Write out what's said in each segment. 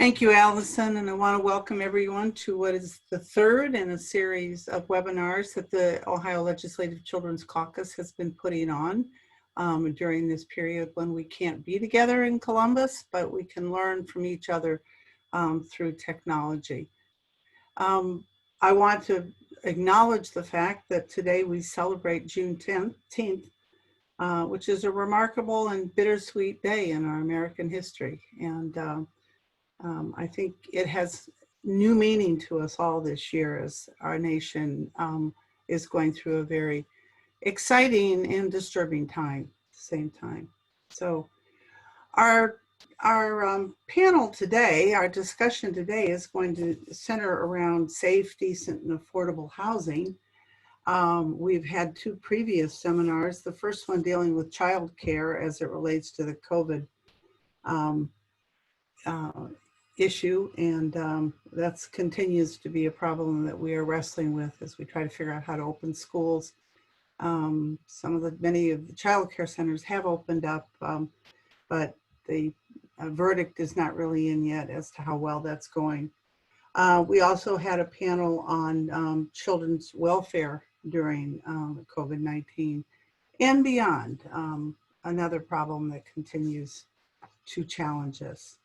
Thank you, Allison, and I want to welcome everyone to what is the third in a series of webinars that the Ohio Legislative Children's Caucus has been putting on during this period when we can't be together in Columbus, but we can learn from each other through technology. I want to acknowledge the fact that today we celebrate June 10th, which is a remarkable and bittersweet day in our American history. And I think it has new meaning to us all this year as our nation is going through a very exciting and disturbing time at the same time. So our panel today, our discussion today is going to center around safe, decent, and affordable housing. We've had two previous seminars, the first one dealing with child care as it relates to the COVID issue, and that continues to be a problem that we are wrestling with as we try to figure out how to open schools. Many of the child care centers have opened up, but the verdict is not really in yet as to how well that's going. We also had a panel on children's welfare during COVID-19 and beyond, another problem that continues to challenge us.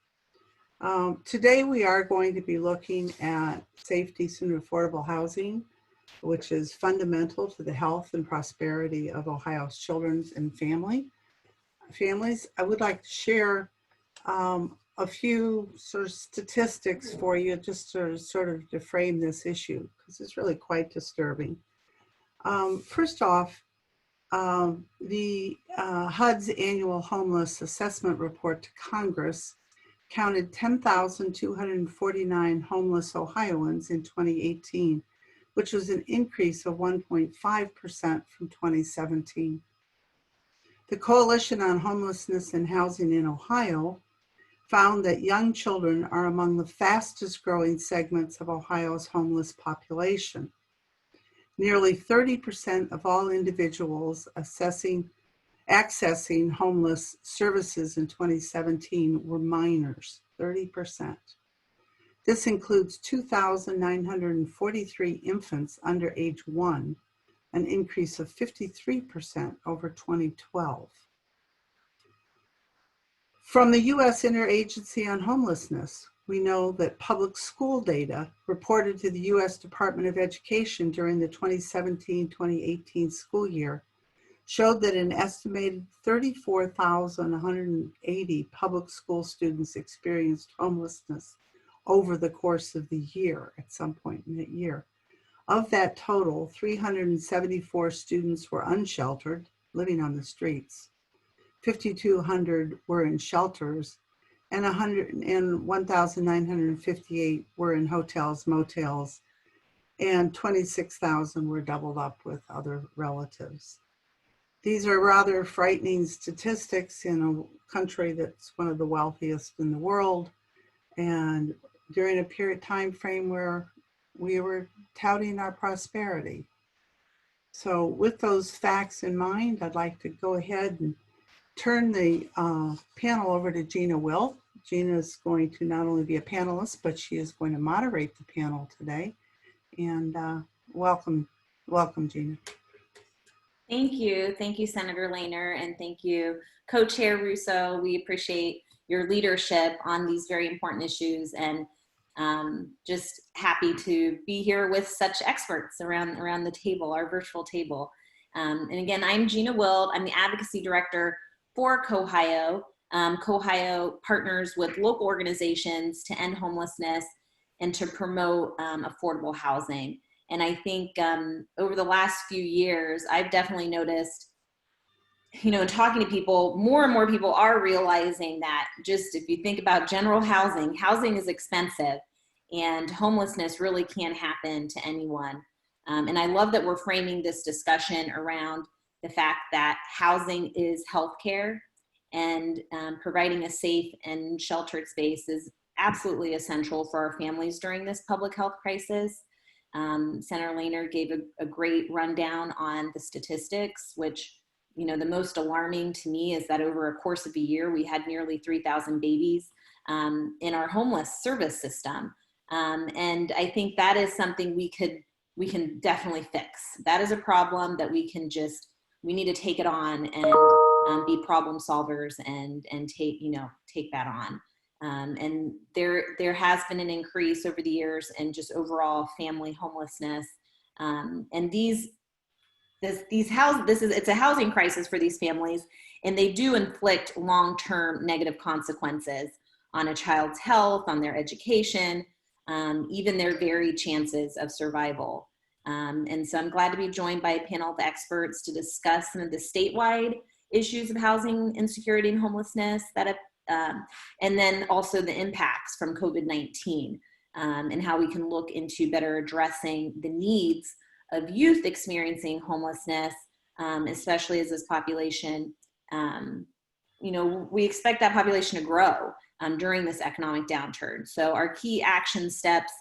Today we are going to be looking at safe, decent, and affordable housing, which is fundamental to the health and prosperity of Ohio's children and families. I would like to share a few sort of statistics for you just to sort of frame this issue, because it's really quite disturbing. First off, the HUD's annual homeless assessment report to Congress counted 10,249 homeless Ohioans in 2018, which was an increase of 1.5% from 2017. The Coalition on Homelessness and Housing in Ohio found that young children are among the fastest growing segments of Ohio's homeless population. Nearly 30% of all individuals accessing homeless services in 2017 were minors, 30%. This includes 2,943 infants under age 1, an increase of 53% over 2012. From the U.S. Interagency on Homelessness, we know that public school data reported to the U.S. Department of Education during the 2017-2018 school year showed that an estimated 34,180 public school students experienced homelessness over the course of the year at some point in that year. Of that total, 374 students were unsheltered, living on the streets. 5,200 were in shelters, and 1,958 were in hotels, motels, and 26,000 were doubled up with other relatives. These are rather frightening statistics in a country that's one of the wealthiest in the world, and during a time frame where we were touting our prosperity. So with those facts in mind, I'd like to go ahead and turn the panel over to Gina Wilt. Gina is going to not only be a panelist, but she is going to moderate the panel today. And welcome, Gina. Thank you, Senator Lehner, and thank you, Co-Chair Russo. We appreciate your leadership on these very important issues, and just happy to be here with such experts around the table, our virtual table. And again, I'm Gina Wilt. I'm the Advocacy Director for COHIO. COHIO partners with local organizations to end homelessness and to promote affordable housing. And I think over the last few years, I've definitely noticed, in talking to people, more and more people are realizing that just if you think about general housing is expensive, and homelessness really can happen to anyone. And I love that we're framing this discussion around the fact that housing is healthcare, and providing a safe and sheltered space is absolutely essential for our families during this public health crisis. Senator Lehner gave a great rundown on the statistics, which, the most alarming to me is that over a course of a year, we had nearly 3,000 babies in our homeless service system. And I think that is something we can definitely fix. That is a problem that we need to take it on and be problem solvers and take that on. And there has been an increase over the years in just overall family homelessness. And it's a housing crisis for these families, and they do inflict long-term negative consequences on a child's health, on their education, even their very chances of survival. And so I'm glad to be joined by a panel of experts to discuss some of the statewide issues of housing insecurity and homelessness and then also the impacts from COVID-19 and how we can look into better addressing the needs of youth experiencing homelessness, especially as this population, we expect that population to grow during this economic downturn. So our key action steps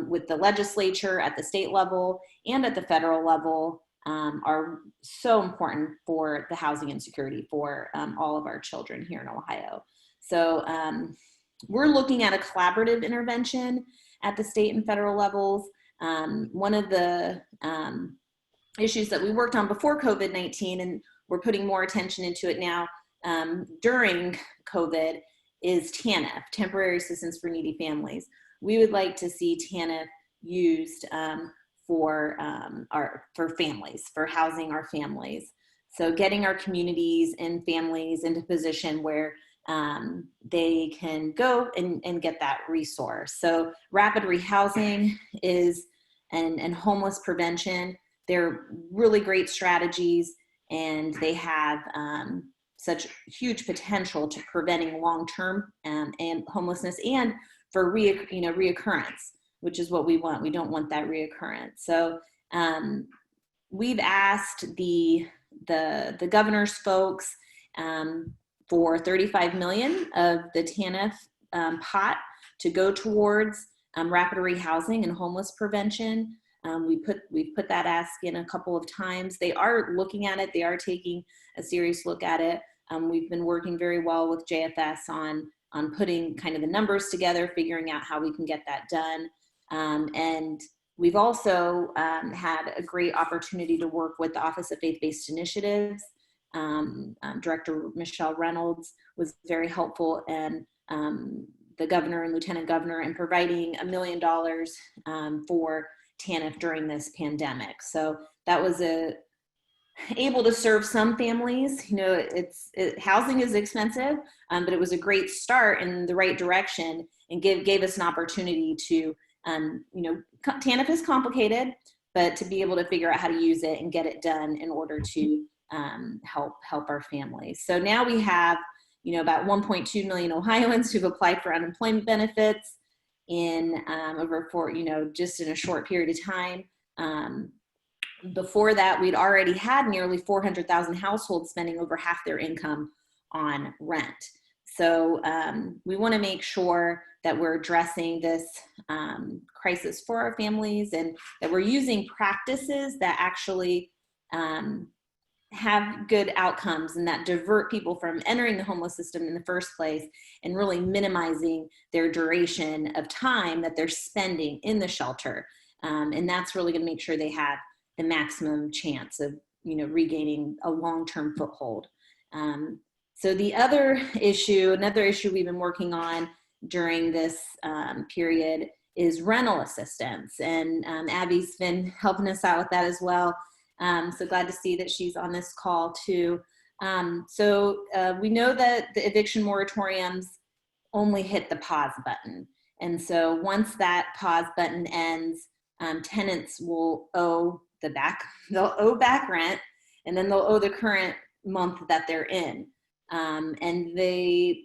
with the legislature at the state level and at the federal level are so important for the housing insecurity for all of our children here in Ohio. So we're looking at a collaborative intervention at the state and federal levels. One of the issues that we worked on before COVID-19, and we're putting more attention into it now during COVID, is TANF, Temporary Assistance for Needy Families. We would like to see TANF used for families, for housing our families. So getting our communities and families into position where they can go and get that resource. So rapid rehousing and homeless prevention, they're really great strategies, and they have such huge potential to preventing long-term and homelessness and for reoccurrence, which is what we want. We don't want that reoccurrence. So we've asked the governor's folks for $35 million of the TANF pot to go towards rapid rehousing and homeless prevention. We've put that ask in a couple of times. They are looking at it. They are taking a serious look at it. We've been working very well with JFS on putting kind of the numbers together, figuring out how we can get that done. And we've also had a great opportunity to work with the Office of Faith-Based Initiatives. Director Michelle Reynolds was very helpful, and the governor and lieutenant governor in providing $1 million for TANF during this pandemic. So that was able to serve some families. Housing is expensive, but it was a great start in the right direction and gave us an opportunity to, TANF is complicated, but to be able to figure out how to use it and get it done in order to help our families. So now we have, about 1.2 million Ohioans who've applied for unemployment benefits in just in a short period of time. Before that, we'd already had nearly 400,000 households spending over half their income on rent. So we want to make sure that we're addressing this crisis for our families, and that we're using practices that actually have good outcomes and that divert people from entering the homeless system in the first place, and really minimizing their duration of time that they're spending in the shelter. And that's really going to make sure they have the maximum chance of regaining a long-term foothold. So another issue we've been working on during this period is rental assistance, and Abby's been helping us out with that as well. So glad to see that she's on this call too. So we know that the eviction moratoriums only hit the pause button, and so once that pause button ends, tenants will owe they'll owe back rent, and then they'll owe the current month that they're in. And they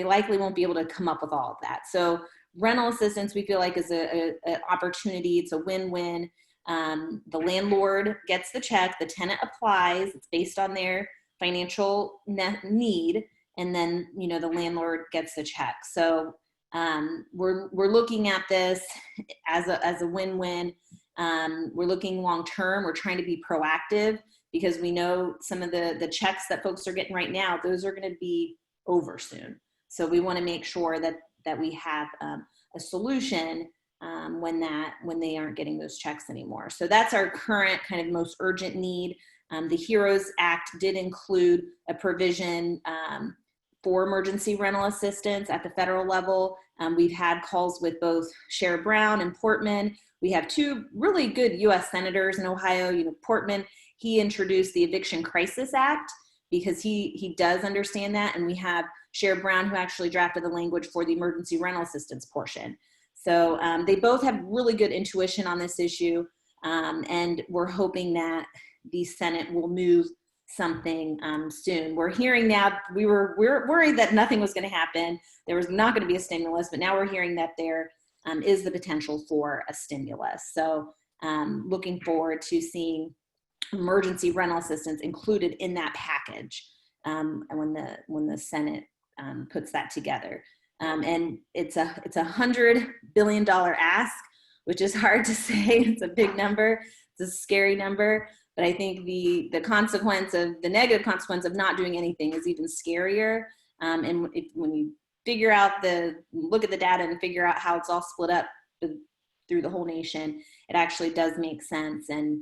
likely won't be able to come up with all of that. So rental assistance, we feel like, is an opportunity. It's a win-win. The landlord gets the check, the tenant applies, it's based on their financial need, and then the landlord gets the check. So we're looking at this as a win-win. We're looking long-term. We're trying to be proactive, because we know some of the checks that folks are getting right now, those are going to be over soon. So we want to make sure that we have a solution when they aren't getting those checks anymore. So that's our current kind of most urgent need. The HEROES Act did include a provision for emergency rental assistance at the federal level. We've had calls with both Sherrod Brown and Portman. We have two really good U.S. senators in Ohio. Portman, he introduced the Eviction Crisis Act because he does understand that. And we have Sherrod Brown, who actually drafted the language for the emergency rental assistance portion. So they both have really good intuition on this issue. And we're hoping that the Senate will move something soon. We're hearing now, we're worried that nothing was going to happen. There was not going to be a stimulus, but now we're hearing that there is the potential for a stimulus. So looking forward to seeing emergency rental assistance included in that package and when the Senate puts that together. And it's a $100 billion ask, which is hard to say. It's a big number. It's a scary number. But I think the negative consequence of not doing anything is even scarier. And when you look at the data and figure out how it's all split up through the whole nation, it actually does make sense. And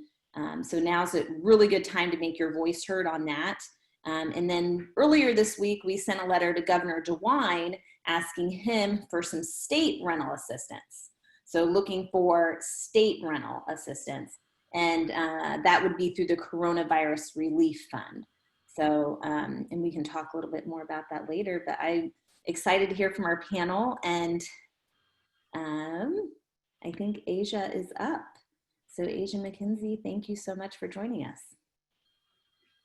so now's a really good time to make your voice heard on that. And then earlier this week, we sent a letter to Governor DeWine asking him for some state rental assistance. So looking for state rental assistance. And that would be through the Coronavirus Relief Fund. So, and we can talk a little bit more about that later, but I'm excited to hear from our panel. And I think Asia is up. So Asia McKenzie, thank you so much for joining us.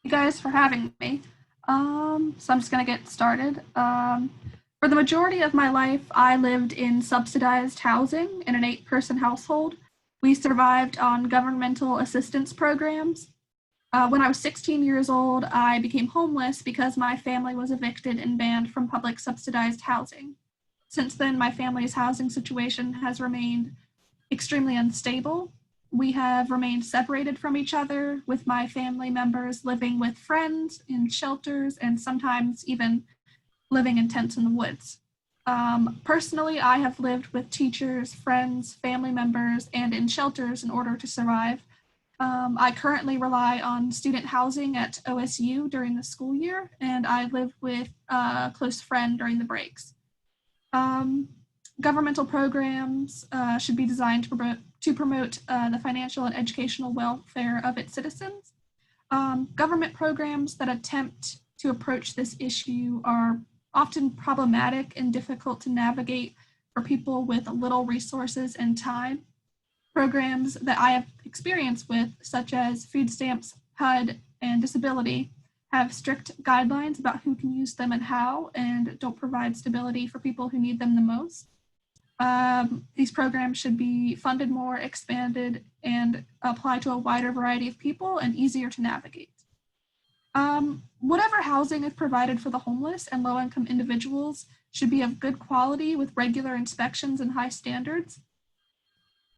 You guys for having me. So I'm just gonna get started. For the majority of my life, I lived in subsidized housing in an 8-person household. We survived on governmental assistance programs. When I was 16 years old, I became homeless because my family was evicted and banned from public subsidized housing. Since then, my family's housing situation has remained extremely unstable. We have remained separated from each other, with my family members living with friends in shelters and sometimes even living in tents in the woods. Personally, I have lived with teachers, friends, family members, and in shelters in order to survive. I currently rely on student housing at OSU during the school year, and I live with a close friend during the breaks. Governmental programs should be designed to promote the financial and educational welfare of its citizens. Government programs that attempt to approach this issue are often problematic and difficult to navigate for people with little resources and time. Programs that I have experience with, such as food stamps, HUD, and disability, have strict guidelines about who can use them and how, and don't provide stability for people who need them the most. These programs should be funded more, expanded, and apply to a wider variety of people and easier to navigate. Whatever housing is provided for the homeless and low-income individuals should be of good quality with regular inspections and high standards.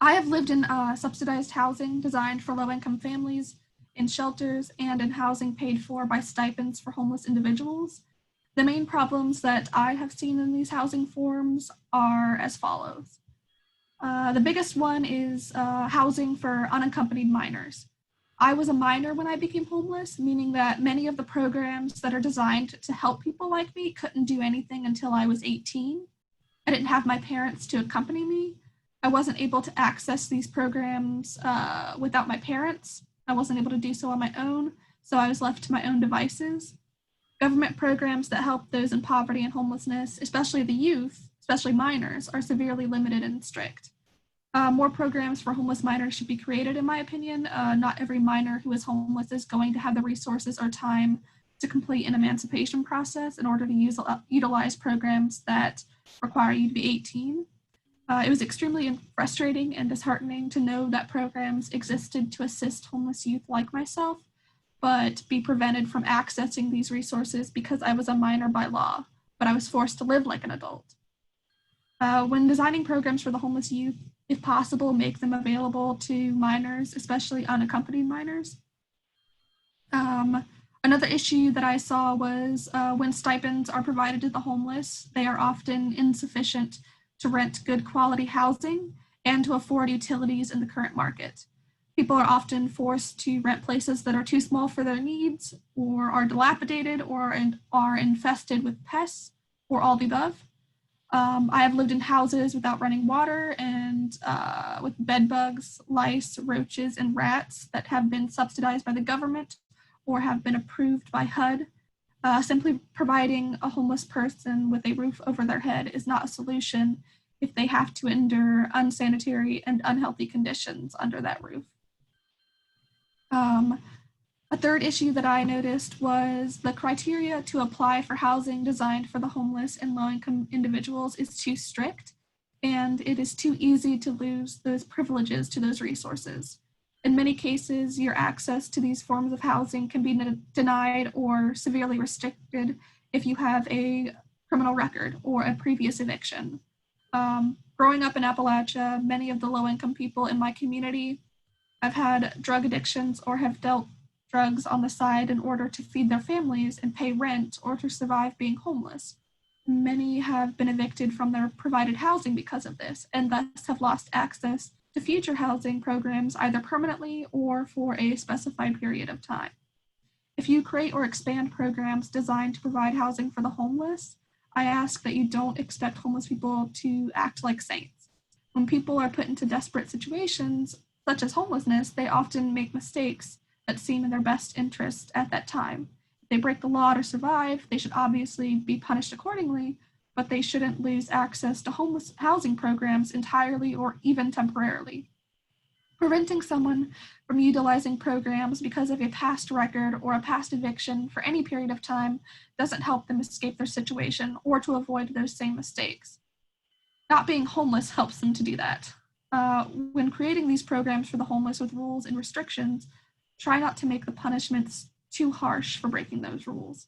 I have lived in subsidized housing designed for low-income families, in shelters, and in housing paid for by stipends for homeless individuals. The main problems that I have seen in these housing forms are as follows. The biggest one is housing for unaccompanied minors. I was a minor when I became homeless, meaning that many of the programs that are designed to help people like me couldn't do anything until I was 18. I didn't have my parents to accompany me. I wasn't able to access these programs without my parents. I wasn't able to do so on my own, so I was left to my own devices. Government programs that help those in poverty and homelessness, especially the youth, especially minors, are severely limited and strict. More programs for homeless minors should be created, in my opinion. Not every minor who is homeless is going to have the resources or time to complete an emancipation process in order to utilize programs that require you to be 18. It was extremely frustrating and disheartening to know that programs existed to assist homeless youth like myself, but be prevented from accessing these resources because I was a minor by law, but I was forced to live like an adult. When designing programs for the homeless youth, if possible, make them available to minors, especially unaccompanied minors. I Another issue that I saw was when stipends are provided to the homeless, they are often insufficient to rent good quality housing and to afford utilities in the current market. People are often forced to rent places that are too small for their needs, or are dilapidated, or are infested with pests, or all the above. I have lived in houses without running water and with bed bugs, lice, roaches, and rats that have been subsidized by the government or have been approved by HUD. Simply providing a homeless person with a roof over their head is not a solution if they have to endure unsanitary and unhealthy conditions under that roof. A third issue that I noticed was the criteria to apply for housing designed for the homeless and low-income individuals is too strict, and it is too easy to lose those privileges to those resources. In many cases, your access to these forms of housing can be denied or severely restricted if you have a criminal record or a previous eviction. Growing up in Appalachia, many of the low-income people in my community have had drug addictions or have dealt drugs on the side in order to feed their families and pay rent or to survive being homeless. Many have been evicted from their provided housing because of this, and thus have lost access to future housing programs either permanently or for a specified period of time. If you create or expand programs designed to provide housing for the homeless, I ask that you don't expect homeless people to act like saints. When people are put into desperate situations, such as homelessness, they often make mistakes that seem in their best interest at that time. If they break the law to survive, they should obviously be punished accordingly, but they shouldn't lose access to homeless housing programs entirely or even temporarily. Preventing someone from utilizing programs because of a past record or a past eviction for any period of time doesn't help them escape their situation or to avoid those same mistakes. Not being homeless helps them to do that. When creating these programs for the homeless with rules and restrictions, try not to make the punishments too harsh for breaking those rules.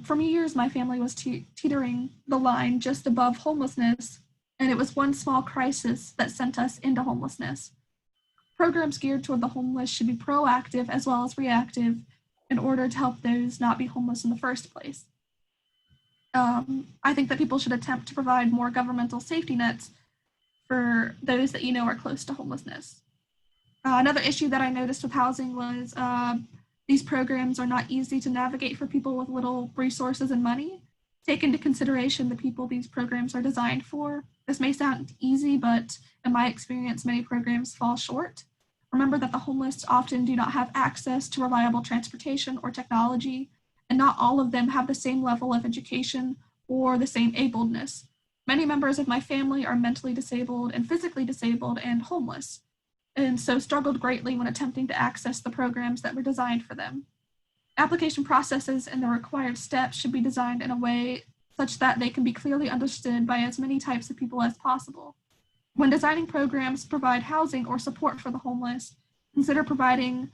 For years, my family was teetering the line just above homelessness, and it was one small crisis that sent us into homelessness. Programs geared toward the homeless should be proactive as well as reactive in order to help those not be homeless in the first place. I think that people should attempt to provide more governmental safety nets for those that you know are close to homelessness. Another issue that I noticed with housing was these programs are not easy to navigate for people with little resources and money. Take into consideration the people these programs are designed for. This may sound easy, but in my experience, many programs fall short. Remember that the homeless often do not have access to reliable transportation or technology, and not all of them have the same level of education or the same ableness. Many members of my family are mentally disabled and physically disabled and homeless, and so struggled greatly when attempting to access the programs that were designed for them. Application processes and the required steps should be designed in a way such that they can be clearly understood by as many types of people as possible. When designing programs to provide housing or support for the homeless, consider providing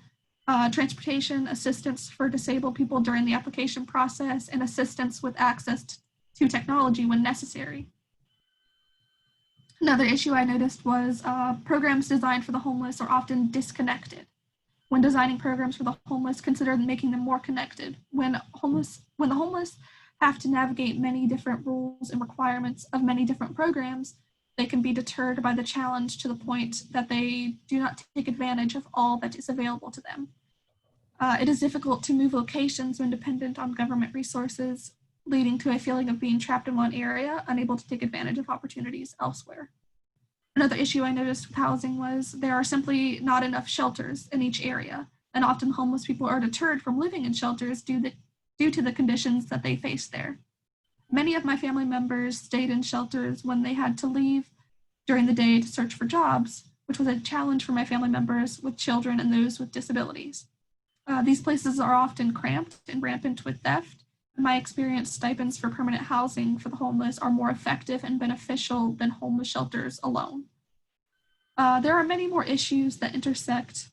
transportation assistance for disabled people during the application process and assistance with access to technology when necessary. Another issue I noticed was programs designed for the homeless are often disconnected. When designing programs for the homeless, consider making them more connected. When the homeless have to navigate many different rules and requirements of many different programs, they can be deterred by the challenge to the point that they do not take advantage of all that is available to them. It is difficult to move locations when dependent on government resources, leading to a feeling of being trapped in one area, unable to take advantage of opportunities elsewhere. Another issue I noticed with housing was there are simply not enough shelters in each area, and often homeless people are deterred from living in shelters due to the conditions that they face there. Many of my family members stayed in shelters when they had to leave during the day to search for jobs, which was a challenge for my family members with children and those with disabilities. These places are often cramped and rampant with theft. In my experience, stipends for permanent housing for the homeless are more effective and beneficial than homeless shelters alone. There are many more issues that intersect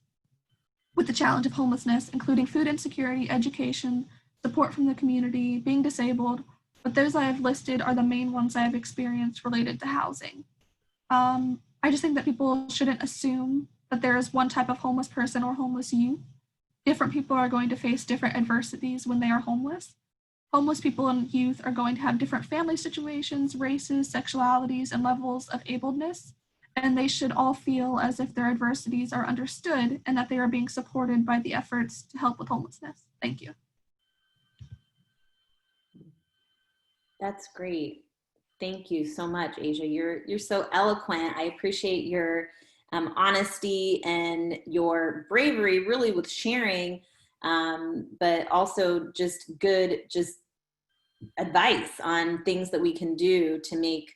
with the challenge of homelessness, including food insecurity, education, support from the community, being disabled, but those I have listed are the main ones I have experienced related to housing. I just think that people shouldn't assume that there is one type of homeless person or homeless youth. different people are going to face different adversities when they are homeless. Homeless people and youth are going to have different family situations, races, sexualities, and levels of ableness, and they should all feel as if their adversities are understood and that they are being supported by the efforts to help with homelessness. Thank you. That's great. Thank you so much, Asia. You're so eloquent. I appreciate your honesty and your bravery, really, with sharing, but also just good, advice on things that we can do to make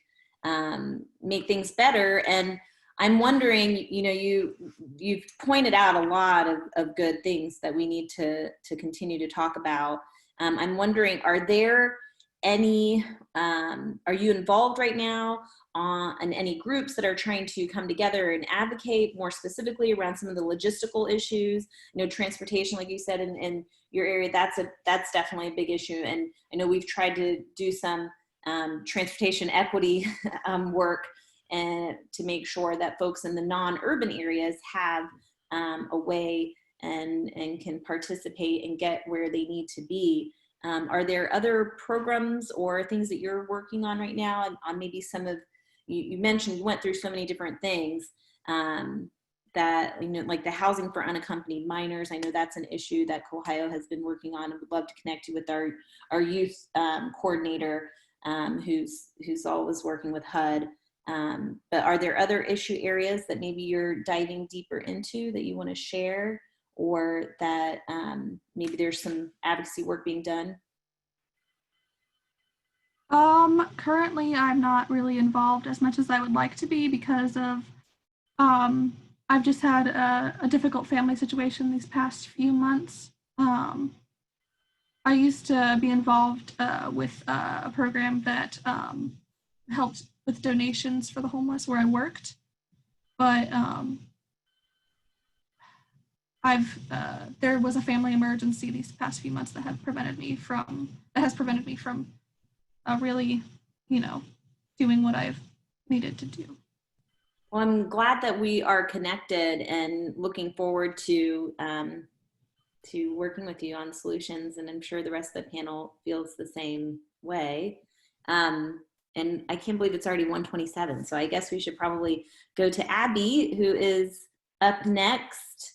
things better. And I'm wondering, you've pointed out a lot of good things that we need to continue to talk about. I'm wondering, are there any, are you involved right now in any groups that are trying to come together and advocate more specifically around some of the logistical issues? Transportation, like you said, in your area, that's definitely a big issue. And I know we've tried to do some transportation equity work and to make sure that folks in the non-urban areas have a way and can participate and get where they need to be. Are there other programs or things that you're working on right now on maybe some of, you mentioned you went through so many different things that, like the housing for unaccompanied minors. I know that's an issue that Ohio has been working on, and would love to connect you with our youth coordinator who's always working with HUD. But are there other issue areas that maybe you're diving deeper into that you want to share, or that maybe there's some advocacy work being done? Currently I'm not really involved as much as I would like to be because of I've just had a difficult family situation these past few months. I used to be involved with a program that helped with donations for the homeless where I worked, but there was a family emergency these past few months that has prevented me from really, doing what I've needed to do. Well, I'm glad that we are connected and looking forward to working with you on solutions, and I'm sure the rest of the panel feels the same way. And I can't believe it's already 1:27, so I guess we should probably go to Abby, who is up next,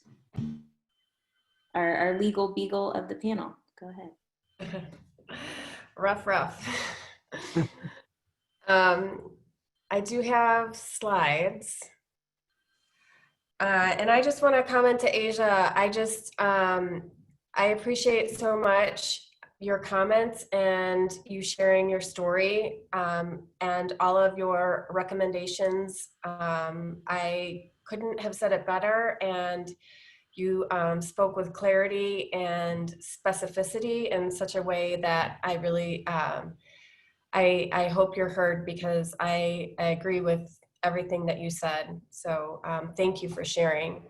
our legal beagle of the panel. Go ahead. Rough. I do have slides. And I just want to comment to Asia. I appreciate so much your comments and you sharing your story and all of your recommendations. I couldn't have said it better, and you spoke with clarity and specificity in such a way that I really, I hope you're heard, because I agree with everything that you said. So thank you for sharing.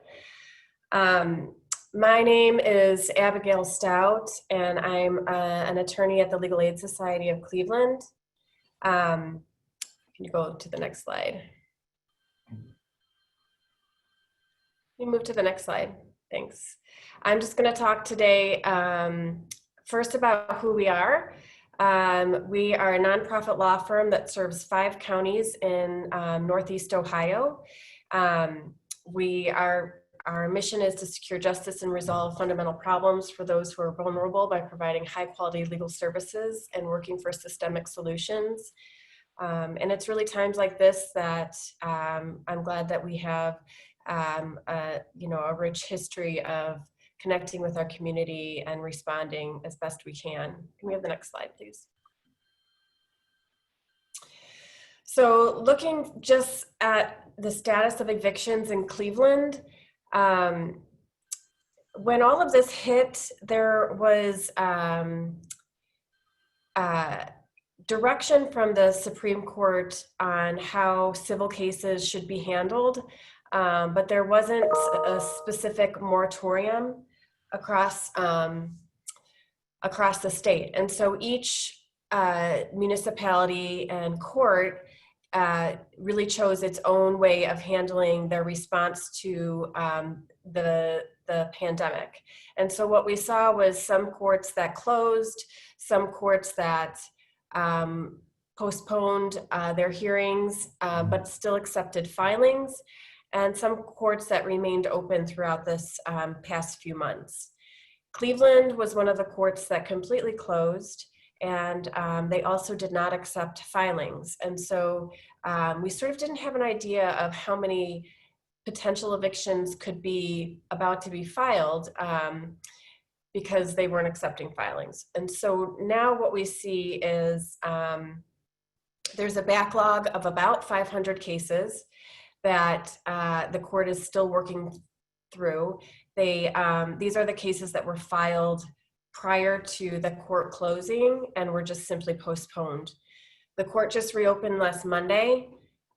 My name is Abigail Stout, and I'm an attorney at the Legal Aid Society of Cleveland. Can you go to the next slide? Can you move to the next slide? Thanks. I'm just going to talk today first about who we are. We are a nonprofit law firm that serves 5 counties in Northeast Ohio. Our mission is to secure justice and resolve fundamental problems for those who are vulnerable by providing high quality legal services and working for systemic solutions. And it's really times like this that I'm glad that we have a rich history of connecting with our community and responding as best we can. Can we have the next slide, please? So looking just at the status of evictions in Cleveland, when all of this hit, there was direction from the Supreme Court on how civil cases should be handled, but there wasn't a specific moratorium across the state. And so each municipality and court really chose its own way of handling their response to the pandemic. And so what we saw was some courts that closed, some courts that postponed their hearings, but still accepted filings, and some courts that remained open throughout this past few months. Cleveland was one of the courts that completely closed, and they also did not accept filings. And so we sort of didn't have an idea of how many potential evictions could be about to be filed because they weren't accepting filings. And so now what we see is there's a backlog of about 500 cases that the court is still working through. These are the cases that were filed prior to the court closing and were just simply postponed. The court just reopened last Monday.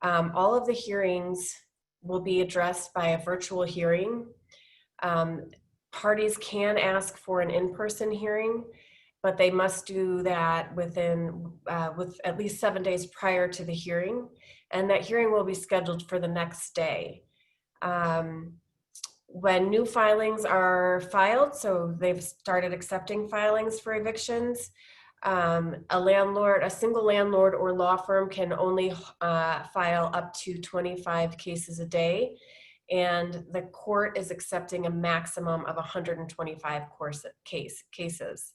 All of the hearings will be addressed by a virtual hearing. Parties can ask for an in-person hearing, but they must do that with at least 7 days prior to the hearing, and that hearing will be scheduled for the next day. When new filings are filed, so they've started accepting filings for evictions, a single landlord or law firm can only file up to 25 cases a day, and the court is accepting a maximum of 125 cases.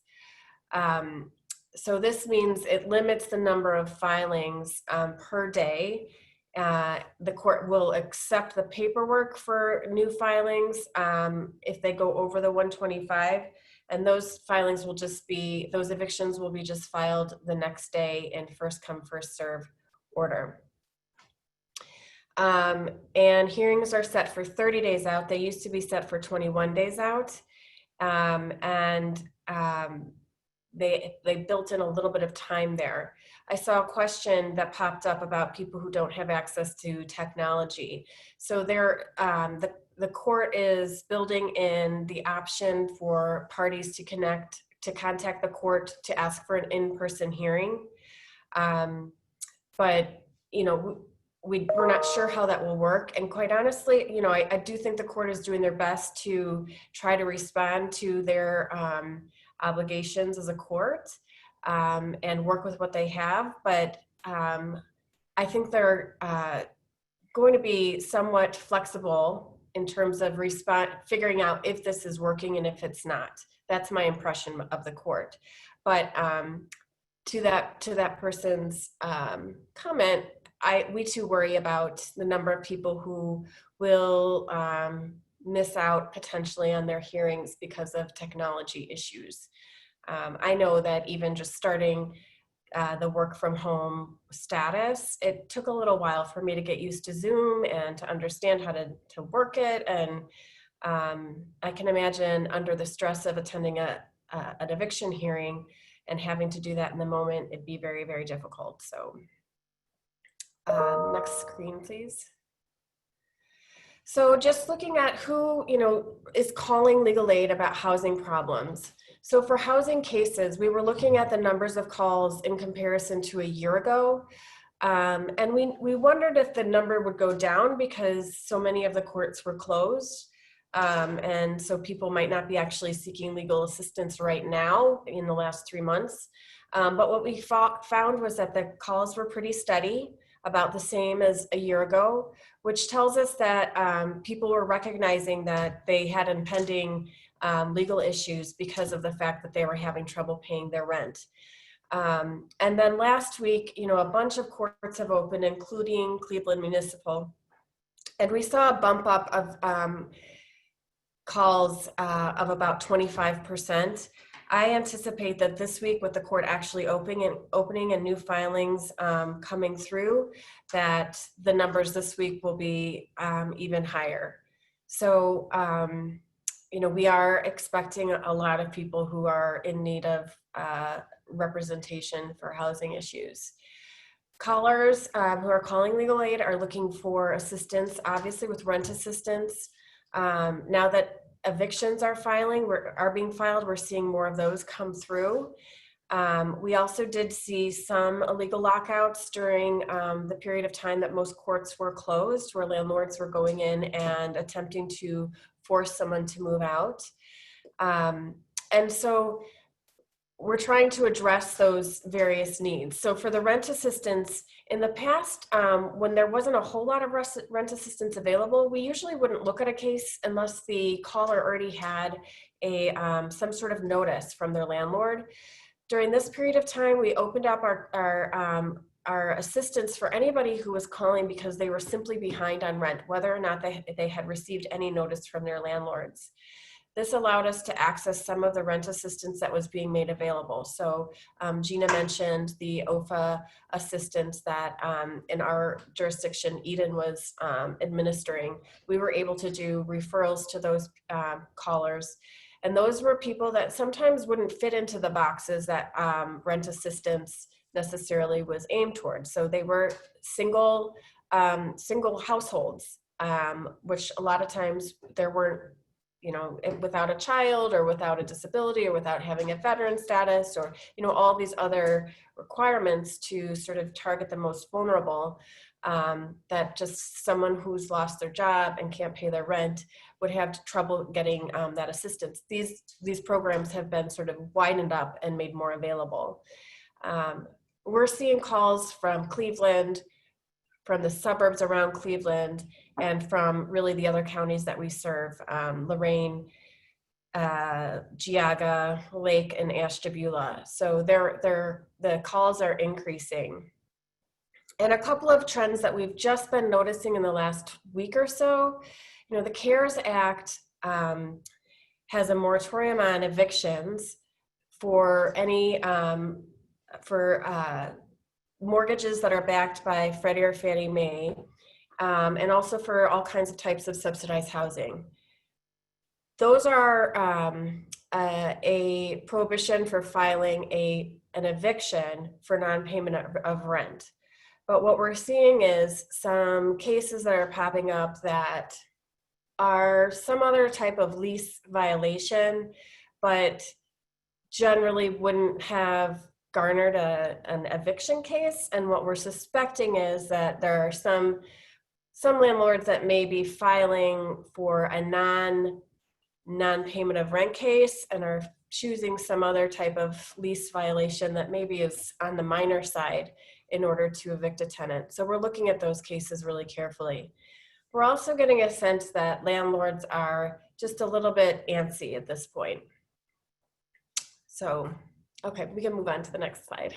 So this means it limits the number of filings per day. The court will accept the paperwork for new filings if they go over the 125, and those filings will those evictions will be just filed the next day in first come, first serve order. And hearings are set for 30 days out. They used to be set for 21 days out. They built in a little bit of time there. I saw a question that popped up about people who don't have access to technology. So the court is building in the option for parties to contact the court to ask for an in-person hearing. But, we're not sure how that will work. And quite honestly, I do think the court is doing their best to try to respond to their obligations as a court and work with what they have. But I think they're going to be somewhat flexible in terms of figuring out if this is working and if it's not. That's my impression of the court. But to that person's comment, we too worry about the number of people who will miss out potentially on their hearings because of technology issues. I know that even just starting the work from home status, it took a little while for me to get used to Zoom and to understand how to work it. And I can imagine under the stress of attending an eviction hearing and having to do that in the moment, it'd be very, very difficult. So next screen, please. So just looking at who, is calling legal aid about housing problems. So for housing cases, we were looking at the numbers of calls in comparison to a year ago. And we wondered if the number would go down because so many of the courts were closed. And so people might not be actually seeking legal assistance right now in the last 3 months. But what we found was that the calls were pretty steady, about the same as a year ago, which tells us that people were recognizing that they had impending legal issues because of the fact that they were having trouble paying their rent. And then last week, a bunch of courts have opened, including Cleveland Municipal. And we saw a bump up of calls of about 25%. I anticipate that this week, with the court actually opening and new filings coming through, that the numbers this week will be even higher. So, we are expecting a lot of people who are in need of representation for housing issues. Callers who are calling legal aid are looking for assistance, obviously with rent assistance. Now that evictions are being filed, we're seeing more of those come through. We also did see some illegal lockouts during the period of time that most courts were closed, where landlords were going in and attempting to force someone to move out. And so we're trying to address those various needs. So for the rent assistance, in the past, when there wasn't a whole lot of rent assistance available, we usually wouldn't look at a case unless the caller already had some sort of notice from their landlord. During this period of time, we opened up our assistance for anybody who was calling because they were simply behind on rent, whether or not they had received any notice from their landlords. This allowed us to access some of the rent assistance that was being made available. So Gina mentioned the OFA assistance that in our jurisdiction, Eden was administering. We were able to do referrals to those callers. And those were people that sometimes wouldn't fit into the boxes that rent assistance necessarily was aimed towards. So they were single households, which a lot of times there weren't, without a child or without a disability or without having a veteran status or, all these other requirements to sort of target the most vulnerable, that just someone who's lost their job and can't pay their rent would have trouble getting that assistance. These programs have been sort of widened up and made more available. We're seeing calls from Cleveland, from the suburbs around Cleveland, and from really the other counties that we serve, Lorain, Geauga, Lake, and Ashtabula. So the calls are increasing. And a couple of trends that we've just been noticing in the last week or so, the CARES Act has a moratorium on evictions for any, mortgages that are backed by Freddie or Fannie Mae, and also for all kinds of types of subsidized housing. Those are a prohibition for filing an eviction for non-payment of rent. But what we're seeing is some cases that are popping up that are some other type of lease violation, but generally wouldn't have garnered an eviction case. And what we're suspecting is that there are some landlords that may be filing for a non-payment of rent case and are choosing some other type of lease violation that maybe is on the minor side in order to evict a tenant. So we're looking at those cases really carefully. We're also getting a sense that landlords are just a little bit antsy at this point. So, okay, we can move on to the next slide.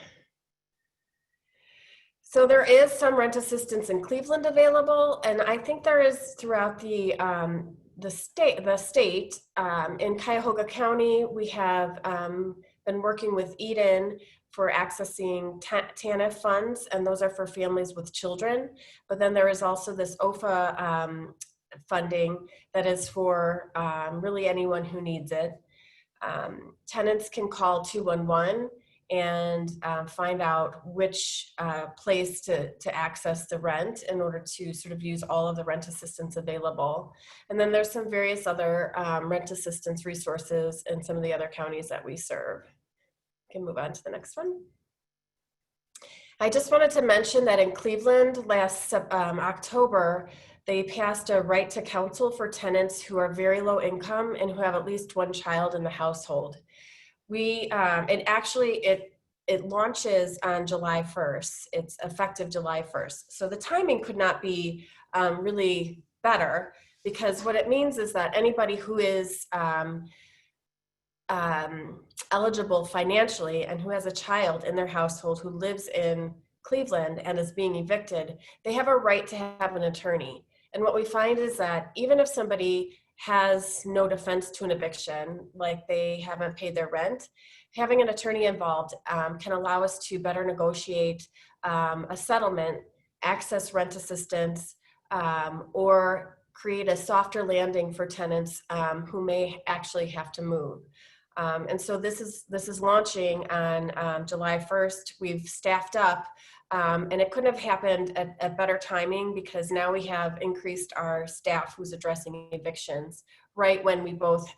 So there is some rent assistance in Cleveland available, and I think there is throughout the state. In Cuyahoga County, we have been working with Eden for accessing Tanf funds, and those are for families with children. But then there is also this OFA funding that is for really anyone who needs it. Tenants can call 211 and find out which place to access the rent in order to sort of use all of the rent assistance available. And then there's some various other rent assistance resources in some of the other counties that we serve. We can move on to the next one. I just wanted to mention that in Cleveland last October, they passed a right to counsel for tenants who are very low income and who have at least one child in the household. It launches on July 1st. It's effective July 1st. So the timing could not be really better, because what it means is that anybody who is eligible financially and who has a child in their household who lives in Cleveland and is being evicted, they have a right to have an attorney. And what we find is that even if somebody has no defense to an eviction, like they haven't paid their rent, having an attorney involved can allow us to better negotiate a settlement, access rent assistance, or create a softer landing for tenants who may actually have to move. And so this is launching on July 1st. We've staffed up, and it couldn't have happened at better timing, because now we have increased our staff who's addressing evictions right when we both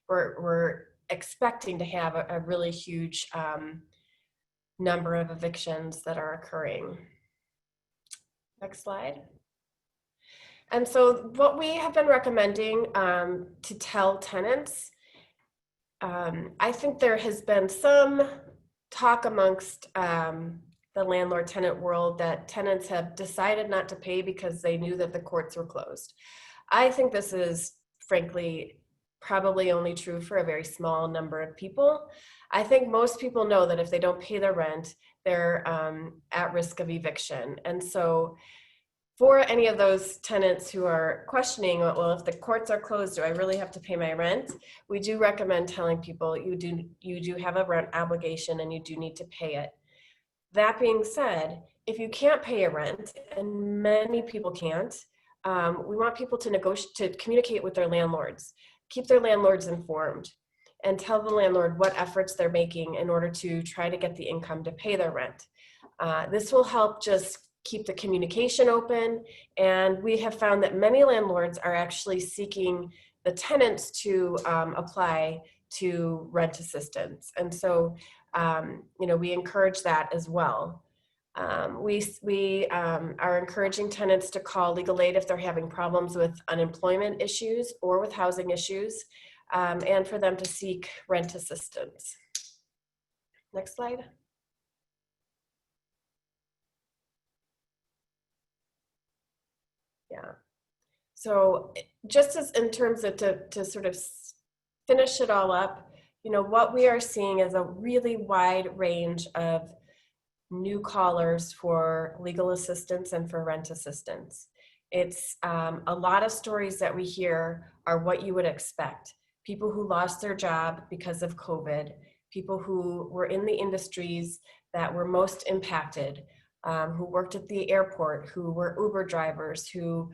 were expecting to have a really huge number of evictions that are occurring. Next slide. And so what we have been recommending to tell tenants, I think there has been some talk amongst the landlord-tenant world that tenants have decided not to pay because they knew that the courts were closed. I think this is, frankly, probably only true for a very small number of people. I think most people know that if they don't pay their rent, they're at risk of eviction. And so for any of those tenants who are questioning, well, if the courts are closed, do I really have to pay my rent? We do recommend telling people you do have a rent obligation and you do need to pay it. That being said, if you can't pay your rent, and many people can't, we want people to communicate with their landlords, keep their landlords informed, and tell the landlord what efforts they're making in order to try to get the income to pay their rent. This will help just keep the communication open, and we have found that many landlords are actually seeking the tenants to apply to rent assistance. And so, we encourage that as well. We are encouraging tenants to call legal aid if they're having problems with unemployment issues or with housing issues, and for them to seek rent assistance. Next slide. Yeah. So just as in terms of to sort of finish it all up, what we are seeing is a really wide range of new callers for legal assistance and for rent assistance. It's a lot of stories that we hear are what you would expect. People who lost their job because of COVID, people who were in the industries that were most impacted, who worked at the airport, who were Uber drivers, who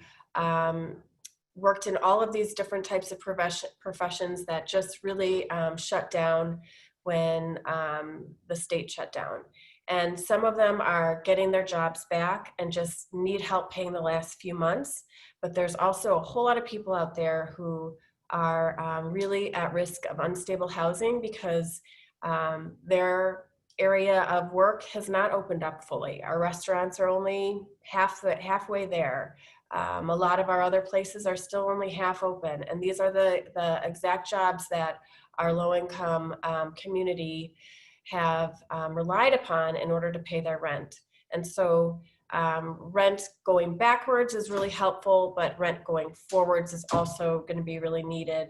worked in all of these different types of professions that just really shut down when the state shut down. And some of them are getting their jobs back and just need help paying the last few months. But there's also a whole lot of people out there who are really at risk of unstable housing because their area of work has not opened up fully. Our restaurants are only halfway there. A lot of our other places are still only half open. And these are the exact jobs that our low-income community have relied upon in order to pay their rent. And so rent going backwards is really helpful, but rent going forwards is also going to be really needed,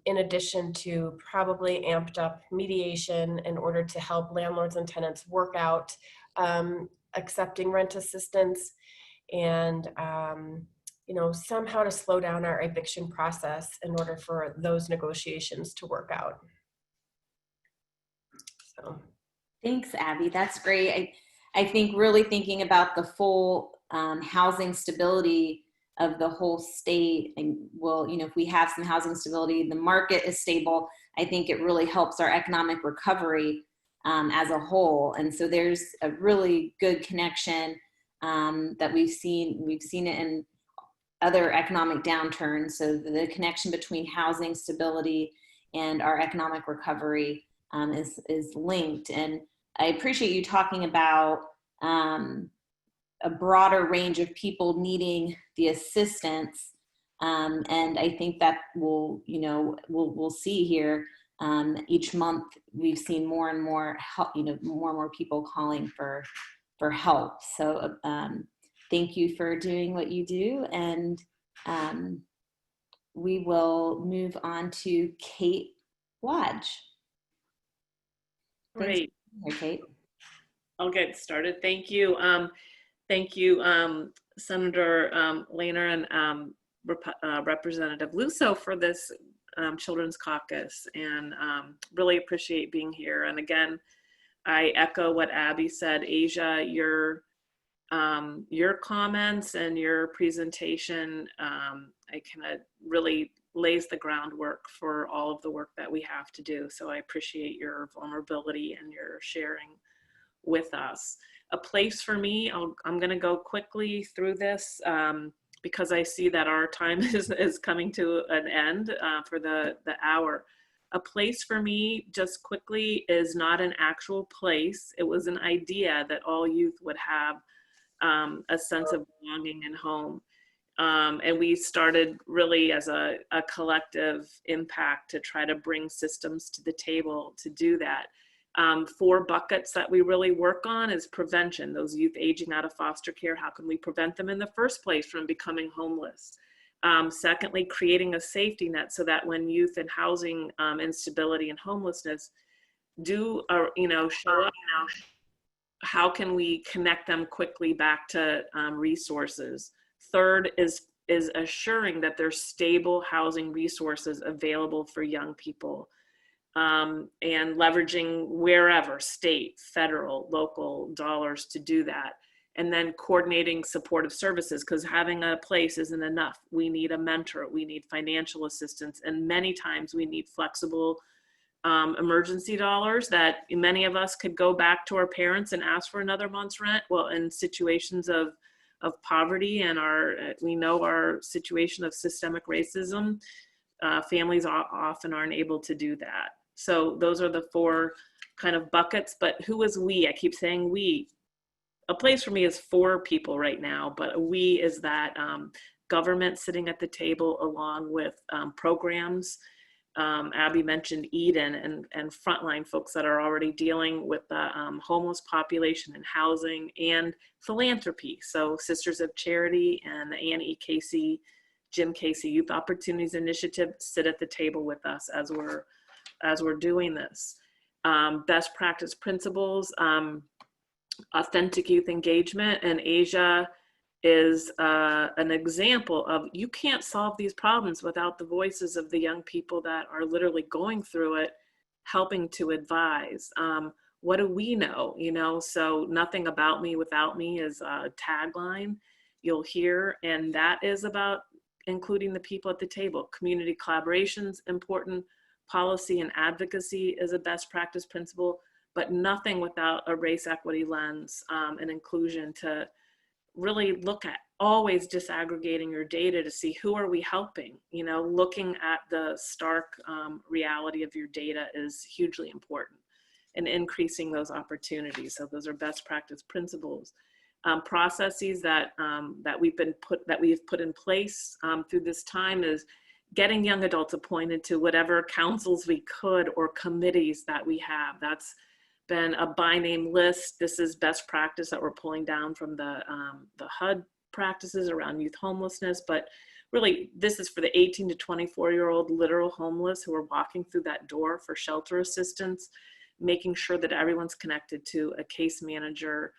in addition to probably amped up mediation in order to help landlords and tenants work out accepting rent assistance and somehow to slow down our eviction process in order for those negotiations to work out. So. Thanks, Abby. That's great. I think really thinking about the full housing stability of the whole state, and if we have some housing stability, the market is stable, I think it really helps our economic recovery as a whole. And so there's a really good connection that we've seen it in other economic downturns. So the connection between housing stability and our economic recovery is linked. And I appreciate you talking about a broader range of people needing the assistance. And I think that we'll see here each month we've seen more and more help, more and more people calling for help. So thank you for doing what you do. And we will move on to Kate Lodge. Great. Here, Kate. I'll get started. Thank you. Thank you, Senator Lehner and Representative Lusso for this Children's Caucus, and really appreciate being here. And again, I echo what Abby said. Asia, your comments and your presentation, I kind of really lays the groundwork for all of the work that we have to do. So I appreciate your vulnerability and your sharing with us. A place for me, I'm going to go quickly through this because I see that our time is coming to an end for the hour. A place for me, just quickly, is not an actual place. It was an idea that all youth would have a sense of belonging and home. And we started really as a collective impact to try to bring systems to the table to do that. 4 buckets that we really work on is prevention, those youth aging out of foster care. How can we prevent them in the first place from becoming homeless? Secondly, creating a safety net so that when youth in housing instability and homelessness do, show up, how can we connect them quickly back to resources? Third is assuring that there's stable housing resources available for young people, and leveraging wherever, state, federal, local dollars to do that. And then coordinating supportive services, because having a place isn't enough. We need a mentor, we need financial assistance, and many times we need flexible emergency dollars that many of us could go back to our parents and ask for another month's rent. Well, in situations of poverty and we know our situation of systemic racism, families often aren't able to do that. So those are the 4 kind of buckets. But who is we? I keep saying we. A place for me is 4 people right now, but we is that government sitting at the table along with programs. Abby mentioned Eden and frontline folks that are already dealing with the homeless population and housing, and philanthropy. So Sisters of Charity and the Ann E. Casey, Jim Casey Youth Opportunities Initiative sit at the table with us as we're doing this. Best practice principles, authentic youth engagement, and Asia is an example of, you can't solve these problems without the voices of the young people that are literally going through it, helping to advise. What do we know? So nothing about me without me is a tagline you'll hear, and that is about including the people at the table. Community collaboration's important. Policy and advocacy is a best practice principle, but nothing without a race equity lens and inclusion to really look at, always disaggregating your data to see who are we helping. Looking at the stark reality of your data is hugely important, and increasing those opportunities. So those are best practice principles. Processes that we've put in place through this time is getting young adults appointed to whatever councils we could or committees that we have. That's been a by name list. This is best practice that we're pulling down from the HUD practices around youth homelessness. But really, this is for the 18 to 24-year-old literal homeless who are walking through that door for shelter assistance, making sure that everyone's connected to a case manager.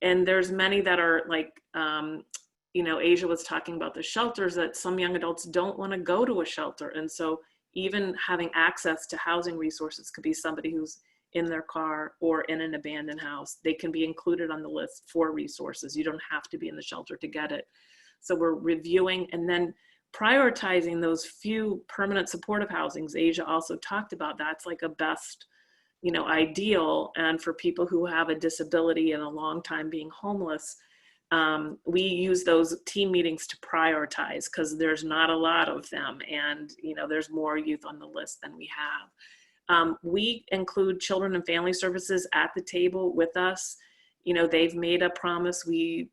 And there's many that are like, Asia was talking about the shelters, that some young adults don't want to go to a shelter. And so even having access to housing resources could be somebody who's in their car or in an abandoned house. They can be included on the list for resources. You don't have to be in the shelter to get it. So we're reviewing and then prioritizing those few permanent supportive housings. Asia also talked about that's like a best, ideal. And for people who have a disability and a long time being homeless, we use those team meetings to prioritize because there's not a lot of them. And, there's more youth on the list than we have. We include children and family services at the table with us. They've made a promise,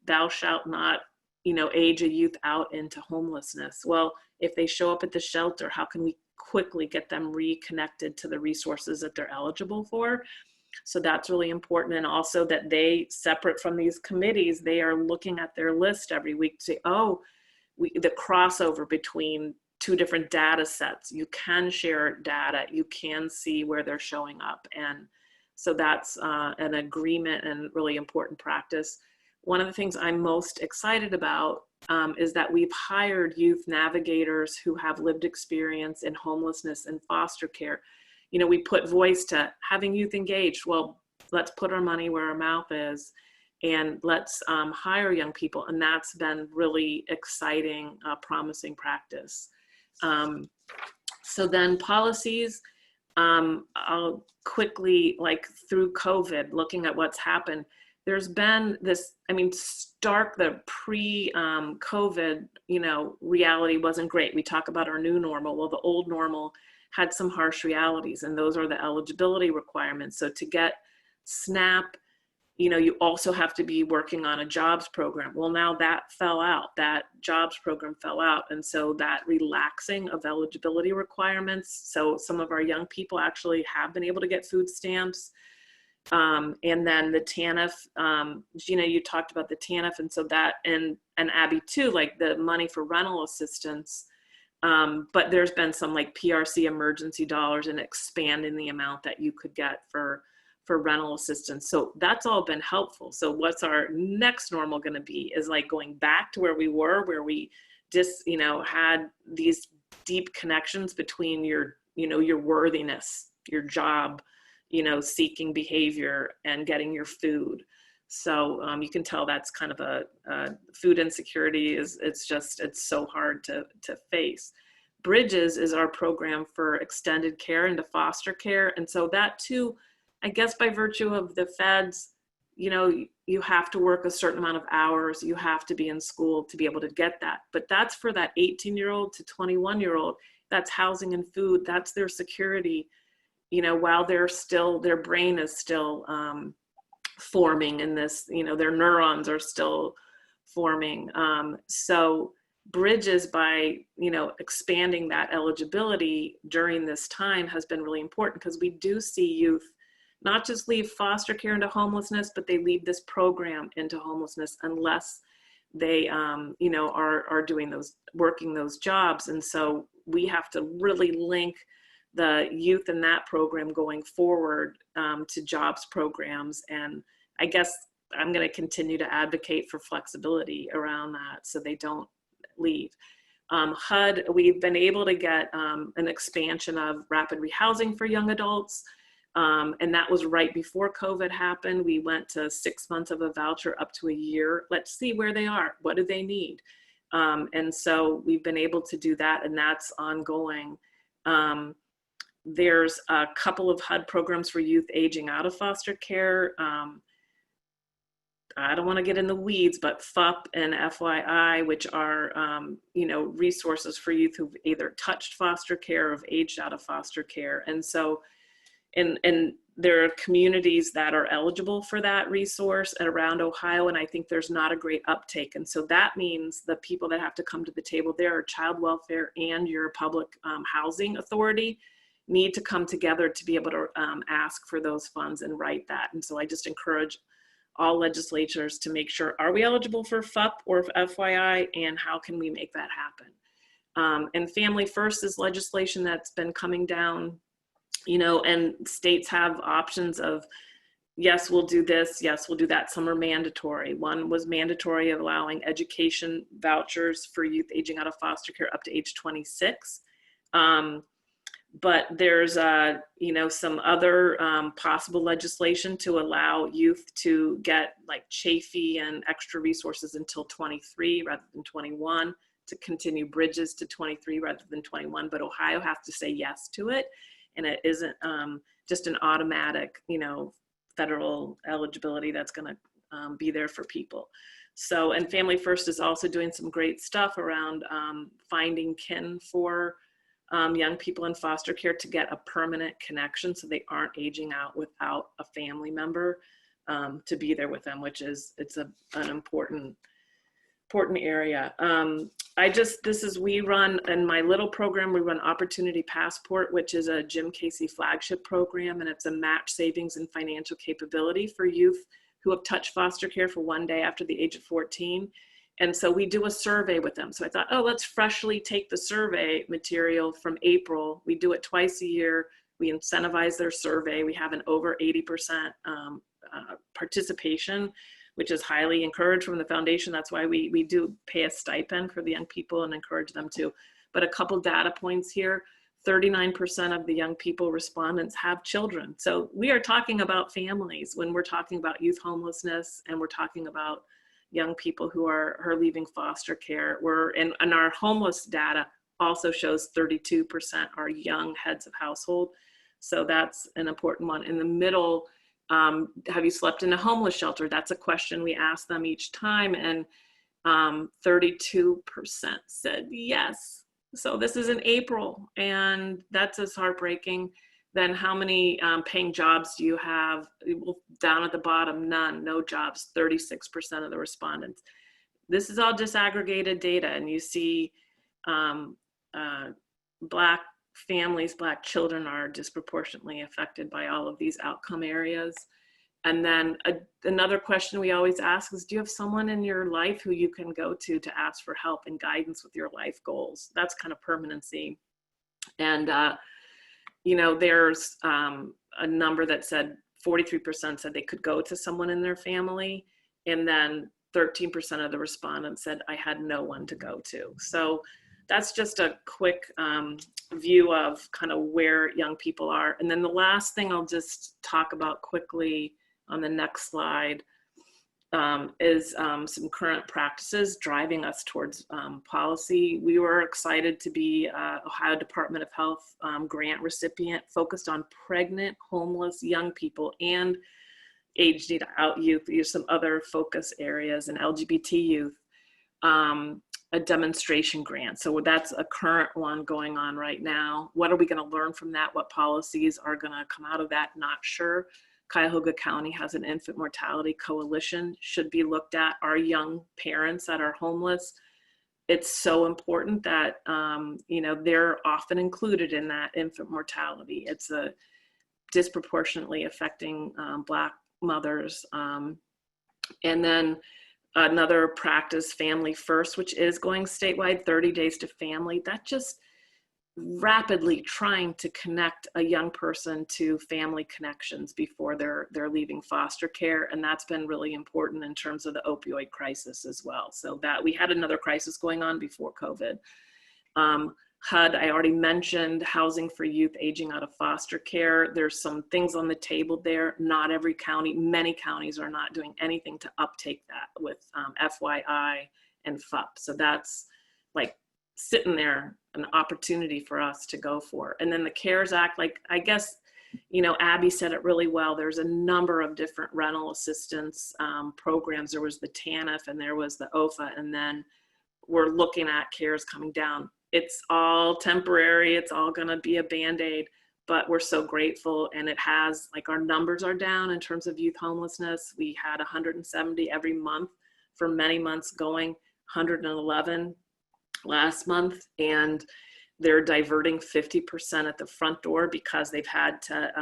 thou shalt not, age a youth out into homelessness. Well, if they show up at the shelter, how can we quickly get them reconnected to the resources that they're eligible for? So that's really important. And also that they, separate from these committees, they are looking at their list every week to say, the crossover between 2 different data sets. You can share data, you can see where they're showing up. And so that's an agreement and really important practice. One of the things I'm most excited about is that we've hired youth navigators who have lived experience in homelessness and foster care. We put voice to having youth engaged. Well, let's put our money where our mouth is and let's hire young people. And that's been really exciting, promising practice. So then policies, I'll quickly, through COVID, looking at what's happened, there's been this, the pre-COVID, reality wasn't great. We talk about our new normal. Well, the old normal had some harsh realities, and those are the eligibility requirements. So to get SNAP, you know, you also have to be working on a jobs program. Well, now that fell out, that jobs program fell out. And so that relaxing of eligibility requirements. So some of our young people actually have been able to get food stamps. And then the Tanf, Gina, you talked about the Tanf, and so that, and Abby too, like the money for rental assistance. But there's been some like PRC emergency dollars and expanding the amount that you could get for rental assistance. So that's all been helpful. So what's our next normal going to be is like going back to where we were, where we just, you know, had these deep connections between your, you know, your worthiness, your job, you know, seeking behavior and getting your food. So you can tell that's kind of a food insecurity it's so hard to face. Bridges is our program for extended care into foster care. And so that too, I guess by virtue of the feds, you know, you have to work a certain amount of hours, you have to be in school to be able to get that. But that's for that 18-year-old to 21-year-old, that's housing and food, that's their security, you know, while they're still, their brain is still forming in this, you know, their neurons are still forming. So Bridges, by, you know, expanding that eligibility during this time has been really important, because we do see youth not just leave foster care into homelessness, but they leave this program into homelessness unless they, you know, are doing those, working those jobs. And so we have to really link the youth in that program going forward to jobs programs. And I guess I'm going to continue to advocate for flexibility around that so they don't leave. HUD, we've been able to get an expansion of rapid rehousing for young adults. And that was right before COVID happened. We went to 6 months of a voucher up to a year. Let's see where they are. What do they need? And so we've been able to do that, and that's ongoing. There's a couple of HUD programs for youth aging out of foster care. I don't want to get in the weeds, but FUP and FYI, which are, you know, resources for youth who've either touched foster care or have aged out of foster care. And so, and there are communities that are eligible for that resource around Ohio, and I think there's not a great uptake. And so that means the people that have to come to the table there are child welfare and your public housing authority need to come together to be able to ask for those funds and write that. And so I just encourage all legislatures to make sure, are we eligible for FUP or FYI, and how can we make that happen? And Family First is legislation that's been coming down, you know, and states have options of, yes, we'll do this, yes, we'll do that. Some are mandatory. One was mandatory, of allowing education vouchers for youth aging out of foster care up to age 26. But there's, you know, some other possible legislation to allow youth to get like Chafee and extra resources until 23 rather than 21, to continue Bridges to 23 rather than 21. But Ohio has to say yes to it. And it isn't just an automatic, you know, federal eligibility that's going to be there for people. So, and Family First is also doing some great stuff around finding kin for young people in foster care to get a permanent connection, so they aren't aging out without a family member to be there with them, which is, it's an important area. We run, in my little program, we run Opportunity Passport, which is a Jim Casey flagship program, and it's a match savings and financial capability for youth who have touched foster care for one day after the age of 14. And so we do a survey with them. So I thought, oh, let's freshly take the survey material from April. We do it twice a year. We incentivize their survey. We have an over 80% participation, which is highly encouraged from the foundation. That's why we do pay a stipend for the young people and encourage them to. But a couple data points here, 39% of the young people respondents have children. So we are talking about families when we're talking about youth homelessness, and we're talking about young people who are leaving foster care. And our homeless data also shows 32% are young heads of household. So that's an important one. In the middle, have you slept in a homeless shelter? That's a question we ask them each time. And 32% said yes. So this is in April, and that's as heartbreaking. Then how many paying jobs do you have? Down at the bottom, none, no jobs, 36% of the respondents. This is all disaggregated data, and you see Black families, Black children are disproportionately affected by all of these outcome areas. And then another question we always ask is, do you have someone in your life who you can go to ask for help and guidance with your life goals? That's kind of permanency. And, you know, there's a number that said 43% said they could go to someone in their family. And then 13% of the respondents said, I had no one to go to. So that's just a quick view of kind of where young people are. And then the last thing I'll just talk about quickly on the next slide is some current practices driving us towards policy. We were excited to be Ohio Department of Health grant recipient focused on pregnant, homeless young people and age data out youth. There's some other focus areas, and LGBT youth, a demonstration grant. So that's a current one going on right now. What are we going to learn from that? What policies are going to come out of that? Not sure. Cuyahoga County has an infant mortality coalition, should be looked at. Our young parents that are homeless, it's so important that, you know, they're often included in that infant mortality. It's a disproportionately affecting Black mothers. And then another practice, Family First, which is going statewide, 30 days to family. That just rapidly trying to connect a young person to family connections before they're leaving foster care. And that's been really important in terms of the opioid crisis as well. So that we had another crisis going on before COVID. HUD, I already mentioned, housing for youth aging out of foster care. There's some things on the table there. Not every county, many counties are not doing anything to uptake that with FYI and FUP. So that's like sitting there, an opportunity for us to go for. And then the CARES Act, like, I guess, you know, Abby said it really well. There's a number of different rental assistance programs. There was the Tanf and there was the OFA, and then we're looking at CARES coming down. It's all temporary. It's all gonna be a Band-Aid, but we're so grateful. And it has, like, our numbers are down in terms of youth homelessness. We had 170 every month for many months going, 111 last month, and they're diverting 50% at the front door because they've had to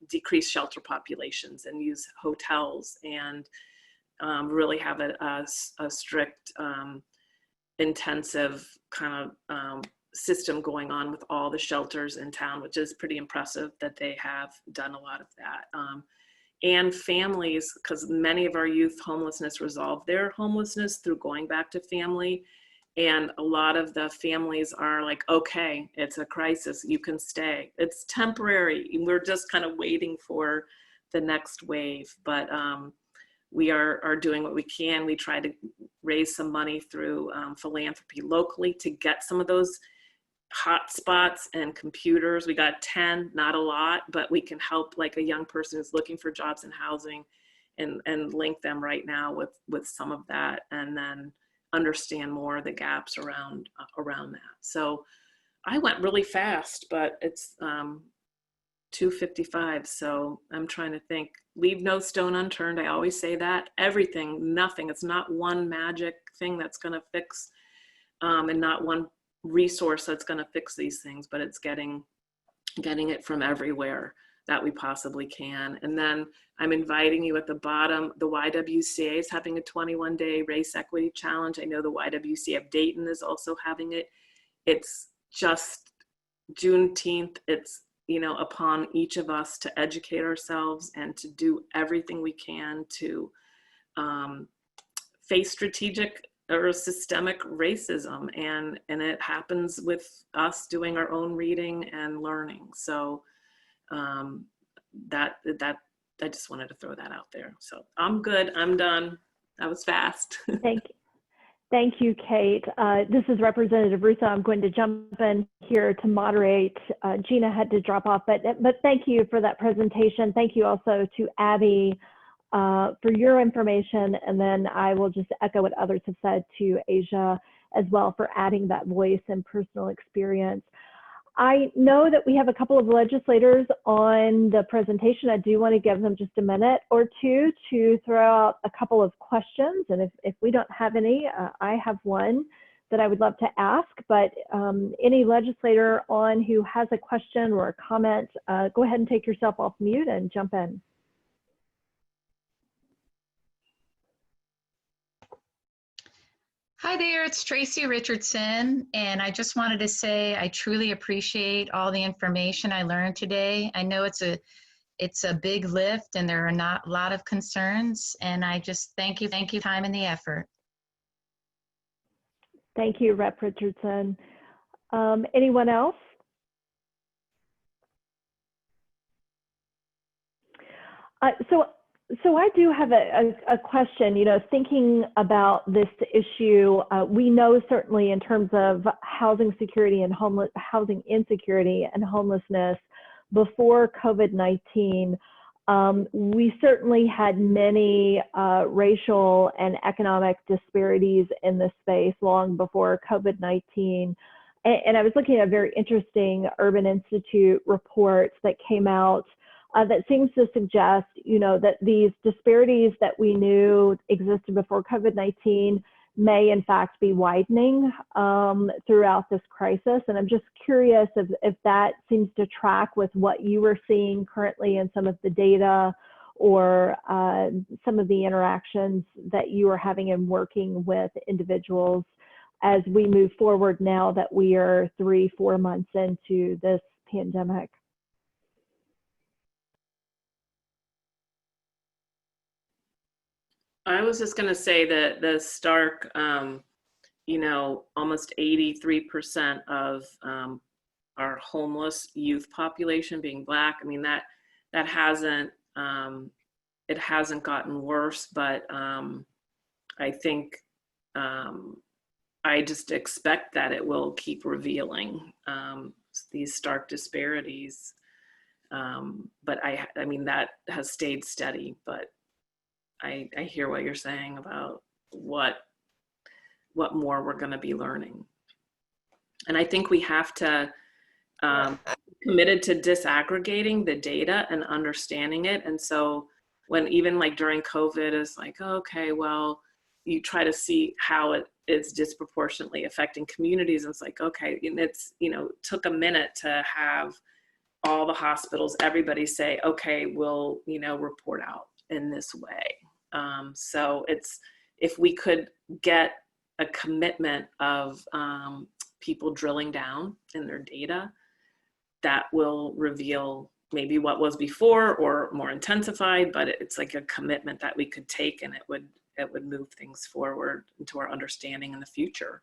decrease shelter populations and use hotels and really have a strict intensive kind of system going on with all the shelters in town, which is pretty impressive that they have done a lot of that. And families, because many of our youth homelessness resolve their homelessness through going back to family. And a lot of the families are like, okay, it's a crisis, you can stay. It's temporary. We're just kind of waiting for the next wave. But we are doing what we can. We try to raise some money through philanthropy locally to get some of those hot spots and computers. We got 10, not a lot, but we can help like a young person who's looking for jobs in housing and link them right now with some of that, and then understand more the gaps around that. So I went really fast, but it's 2:55. So I'm trying to think, leave no stone unturned. I always say that. Everything, nothing. It's not one magic thing that's going to fix and not one resource that's going to fix these things, but it's getting it from everywhere that we possibly can. And then I'm inviting you at the bottom, the YWCA is having a 21-day race equity challenge. I know the YWCA of Dayton is also having it. It's just Juneteenth. It's, you know, upon each of us to educate ourselves and to do everything we can to face strategic or systemic racism. And it happens with us doing our own reading and learning. So I just wanted to throw that out there. So I'm good. I'm done. That was fast. Thank you, Kate. This is Representative Russo. I'm going to jump in here to moderate. Gina had to drop off, but thank you for that presentation. Thank you also to Abby for your information. And then I will just echo what others have said to Asia as well for adding that voice and personal experience. I know that we have a couple of legislators on the presentation. I do want to give them just a minute or two to throw out a couple of questions. And if we don't have any, I have one that I would love to ask, but any legislator on who has a question or a comment, go ahead and take yourself off mute and jump in. Hi there, it's Tracy Richardson, and I just wanted to say I truly appreciate all the information I learned today. I know it's a big lift and there are not a lot of concerns, and I just thank you time and the effort. Thank you, Rep. Richardson. Anyone else? So I do have a question, you know, thinking about this issue, we know certainly in terms of housing insecurity and homelessness before COVID-19, we certainly had many racial and economic disparities in this space long before COVID-19. And I was looking at a very interesting Urban Institute reports that came out that seems to suggest, you know, that these disparities that we knew existed before COVID-19 may in fact be widening throughout this crisis. And I'm just curious if that seems to track with what you were seeing currently in some of the data or some of the interactions that you are having in working with individuals as we move forward now that we are 3-4 months into this pandemic. I was just going to say that the stark, you know, almost 83% of our homeless youth population being Black. I mean, that hasn't, it hasn't gotten worse, but I think I just expect that it will keep revealing these stark disparities. But I mean, that has stayed steady, but I hear what you're saying about what more we're going to be learning. And I think we have to committed to disaggregating the data and understanding it. And so when even like during COVID is like, okay, well, you try to see how it is disproportionately affecting communities. And it's like, okay, and it's, you know, took a minute to have all the hospitals, everybody say, okay, we'll, you know, report out in this way. So it's, if we could get a commitment of people drilling down in their data, that will reveal maybe what was before or more intensified, but it's like a commitment that we could take, and it would move things forward into our understanding in the future.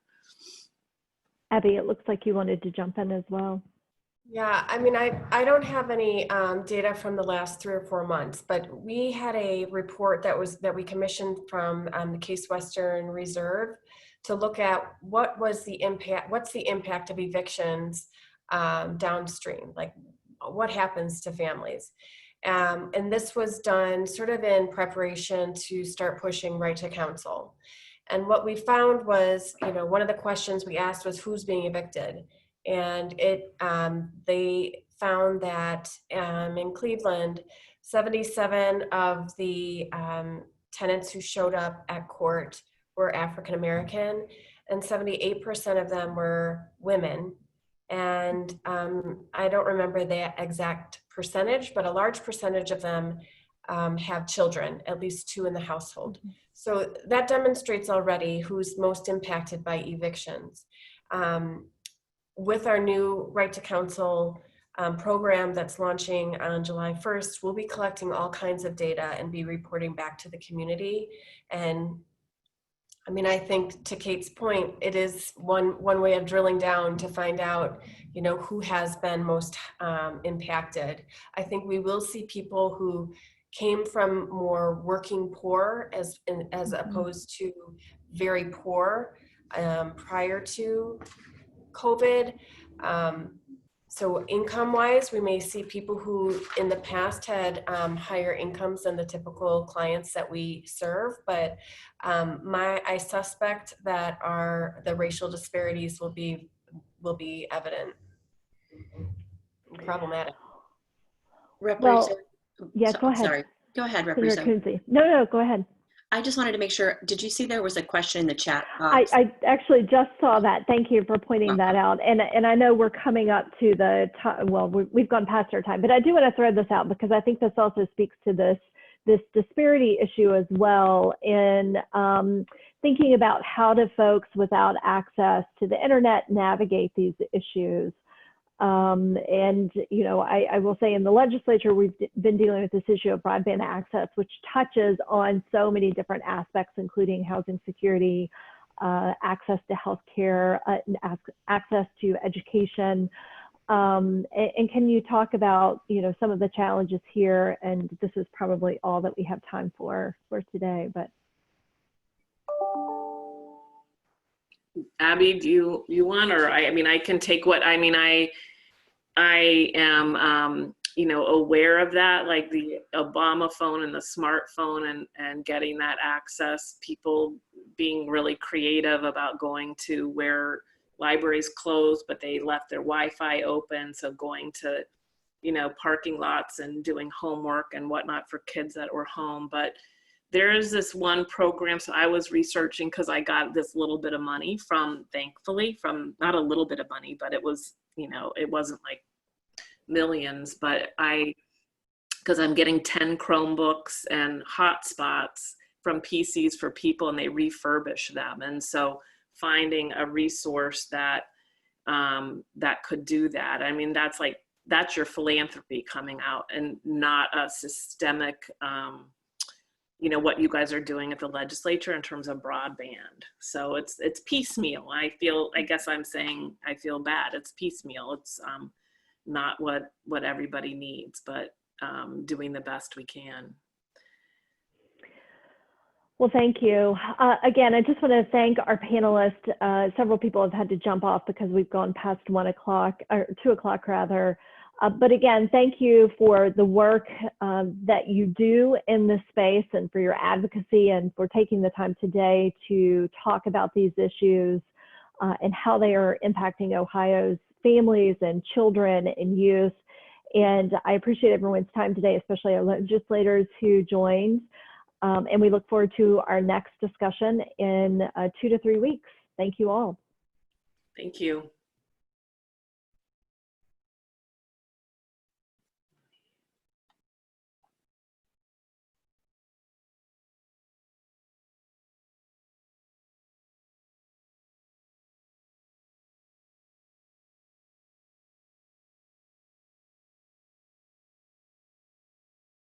Abby, it looks like you wanted to jump in as well. Yeah, I mean, I don't have any data from the last 3 or 4 months, but we had a report that we commissioned from the Case Western Reserve to look at what's the impact of evictions downstream, like what happens to families. And this was done sort of in preparation to start pushing right to counsel. And what we found was, you know, one of the questions we asked was who's being evicted. And they found that in Cleveland, 77 of the tenants who showed up at court were African American, and 78% of them were women. And I don't remember the exact percentage, but a large percentage of them have children, at least 2 in the household. So that demonstrates already who's most impacted by evictions. With our new Right to Counsel program that's launching on July 1st, we'll be collecting all kinds of data and be reporting back to the community. And I mean, I think to Kate's point, it is one way of drilling down to find out, you know, who has been most impacted. I think we will see people who came from more working poor as opposed to very poor prior to COVID. So income-wise, we may see people who in the past had higher incomes than the typical clients that we serve, but I suspect that the racial disparities will be evident, problematic. Well, yeah, go ahead. Sorry. Go ahead, Rep. Senator Russo. McKenzie. No, go ahead. I just wanted to make sure, did you see there was a question in the chat box? I actually just saw that. Thank you for pointing that out. And I know we're coming up to the time, well, we've gone past our time, but I do want to throw this out because I think this also speaks to this disparity issue as well in thinking about how do folks without access to the internet navigate these issues. And, you know, I will say in the legislature, we've been dealing with this issue of broadband access, which touches on so many different aspects, including housing security, access to healthcare, access to education. And can you talk about, you know, some of the challenges here? And this is probably all that we have time for today, but. Abby, do you want, or I mean, I can take what, I mean, I am, you know, aware of that, like the Obama phone and the smartphone and getting that access, people being really creative about going to where libraries closed, but they left their Wi-Fi open. So going to, you know, parking lots and doing homework and whatnot for kids that were home. But there is this one program, so I was researching because I got this little bit of money from, thankfully, from not a little bit of money, but it was, you know, it wasn't like millions, but because I'm getting 10 Chromebooks and hotspots from PCs for people and they refurbish them. And so finding a resource that that could do that. I mean, that's your philanthropy coming out and not a systemic, you know, what you guys are doing at the legislature in terms of broadband. So it's piecemeal. I guess I'm saying I feel bad. It's piecemeal. It's not what everybody needs, but doing the best we can. Well, thank you. Again, I just want to thank our panelists. Several people have had to jump off because we've gone past 1 o'clock, or 2 o'clock rather. But again, thank you for the work that you do in this space and for your advocacy and for taking the time today to talk about these issues and how they are impacting Ohio's families and children and youth. And I appreciate everyone's time today, especially our legislators who joined. And we look forward to our next discussion in 2 to 3 weeks. Thank you all. Thank you.